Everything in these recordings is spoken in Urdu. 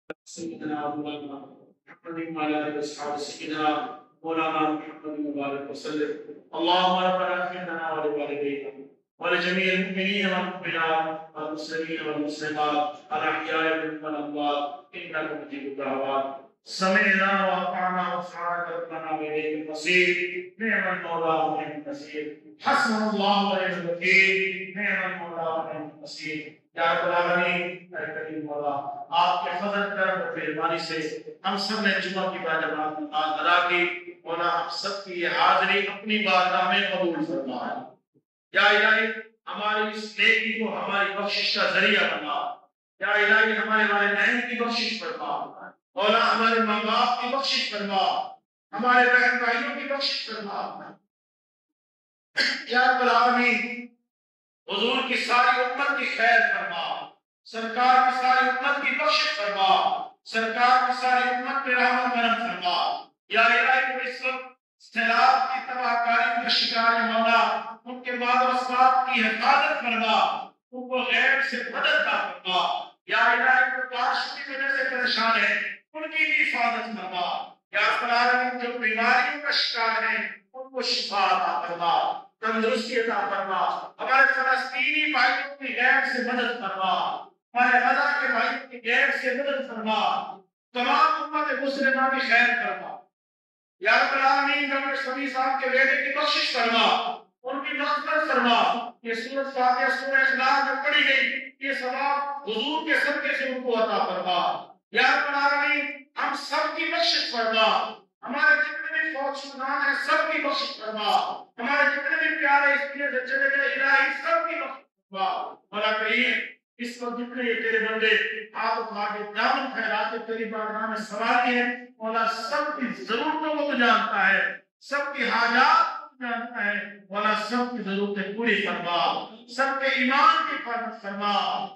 سيدنا مولانا محمد وعلى آله وصحبه سيدنا مولانا محمد وبارك وسلم. اللهم ربنا اغفر لنا ولوالدينا ولجميع المؤمنين والمؤمنات والمسلمين والمسلمات الأحياء منهم والأموات إنك مجيب الدعوات. سمعنا وأطعنا وغفرانك ربنا وإليك المصير. نعم المولى ونعم النصير. حسبنا الله ونعم الوكيل. نعم المولى ونعم النصير. یا رب العالمین اے کریم مولا، آپ کے فضل کرم اور مہربانی سے ہم سب نے جمعہ کی باجماعت نماز ادا کی. مولا ہم سب کی یہ حاضری اپنی بارگاہ میں قبول فرما. یا الہی ہماری اس نیکی کو ہماری بخشش کا ذریعہ بنا. یا الہی ہمارے والدین کی بخشش فرما. مولا ہمارے ماں باپ کی بخشش فرما. ہمارے بہن بھائیوں کی بخشش فرما. یا رب العالمین حضور کی ساری امت کی خیر فرما. سرکار کی ساری امت کی بخشش فرما. سرکار کی ساری امت پہ رحم و کرم فرما. یا الہی کو اس وقت سیلاب کی تباہ کاری کا شکار ہے مولا، ان کے مال و اسباب کی حفاظت فرما. ان کو غیب سے مدد عطا فرما. یا الہی کو بارش کی وجہ سے پریشان ہے، ان کی بھی حفاظت فرما. یا رب العالمین جو بیماریوں کا شکار ہیں ان کو شفا عطا فرما، تندرستی عطا فرما. ہمارے فلسطینی بھائیوں کی غیب سے مدد فرما. ہمارے غزہ کے بھائیوں کی غیب سے مدد فرما. تمام امت مسلمہ کی خیر فرما. یا رب العالمین ڈاکٹر سمیع صاحب کے بیٹے کی بخشش فرما، ان کی مغفرت فرما. یہ سورۃ فاتحہ سورہ اخلاص میں پڑھی گئی یہ ثواب حضور کے صدقے سے ان کو عطا فرما. یا رب العالمین ہم سب کی بخشش فرما. ہمارے جتنے بھی فوت شدگان ہیں سب کی بخشش فرما. ہمارے جتنے بھی پیارے اس دنیا سے چلے گئے الہی سب کی بخشش فرما. مولا کریم اس وقت جتنے یہ تیرے بندے آپ آگے دامن پھیلاتے تیری بارگاہ میں سوال ہیں مولا، سب کی ضرورتوں کو تو جانتا ہے، سب کی حاجات کو جانتا ہے. مولا سب کی ضرورتیں پوری فرما. سب کے ایمان کی حفاظت فرما.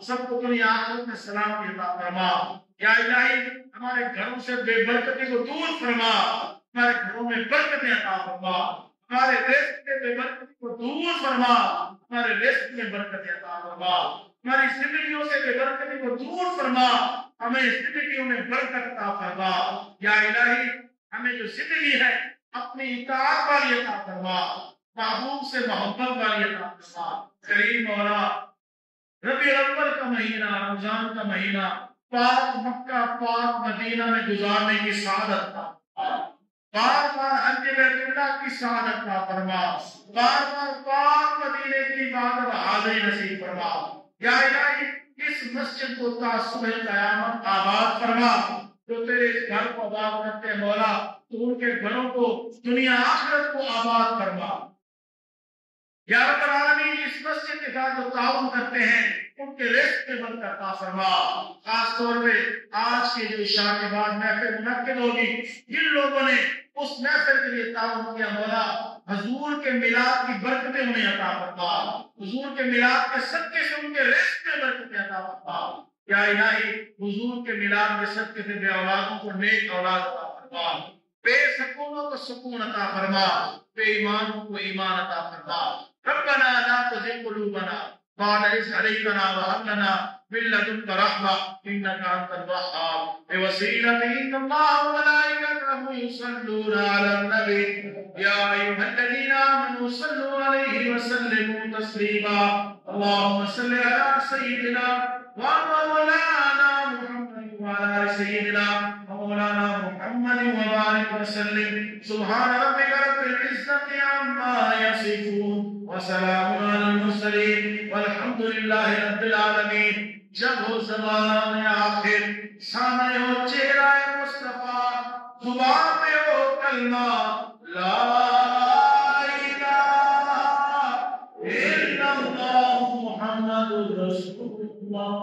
سب کو دنیا آخرت میں سلامتی عطا فرما. یا الہی ہمارے گھروں سے بے برکتی کو دور فرما. ہمارے گھروں میں برکتیں عطا فرما. ہمارے رزق کے بے برکتی کو دور فرما. ہمارے رزق میں برکتیں عطا فرما. ہماری زندگیوں سے بے برکتی کو دور فرما. ہمیں زندگیوں میں برکت عطا فرما. یا الہی ہمیں جو زندگی ہے اپنی اطاعت والی عطا فرما، محبوب سے محبت والی عطا فرما. کریم مولا ربیع الاول کا مہینہ، رمضان کا مہینہ پاک مکہ پاک مدینہ میں گزارنے کی سعادت عطا فرما. بار بار حج بیت اللہ کی سعادت عطا فرما. بار بار پاک مدینے کی عبادت حاضری نصیب فرما. یا الہی اس مسجد کو تا صبح قیامت آباد فرما. جو تیرے اس گھر کو آباد کرتے ہیں مولا تو ان کے گھروں کو دنیا آخرت کو آباد فرما. یا رب العالمین اس مسجد کے ساتھ جو تعاون کرتے ہیں ان کے رزق میں برکت عطا فرما. خاص طور پہ آج کے جو عشاء کے بعد محفل منعقد ہوگی، جن لوگوں نے اس محفل کے لیے تعاون کیا مولا حضور کے میلاد کی برکتیں انہیں عطا فرما. حضور کے میلاد کے صدقے سے ان کے رزق میں برکتیں عطا فرما. یا الہی حضور کے میلاد کے صدقے سے بے اولادوں کو نیک اولاد عطا فرما. بے سکونوں کو سکون عطا فرما. بے ایمانوں کو ایمان عطا فرما. ربنا لا تزغ قلوبنا بعد إذ هديتنا وهب لنا من لدنك رحمة إنك أنت الوهاب. بوسيلة إن الله وملائكته يصلون على النبي يا أيها الذين آمنوا صلوا عليه وسلموا تسليما. اللهم صل على سيدنا ومولانا محمد وعلى آل سيدنا ومولانا محمد وبارك وسلم. سبحان ربك رب العزة عما يصفون وسلام على المرسلين والحمد لله رب العالمين. جب ہو زمان آخر سامنے ہو چہرہ مصطفیٰ، زبان پہ ہو کلمہ لا الہ الا اللہ محمد رسول اللہ.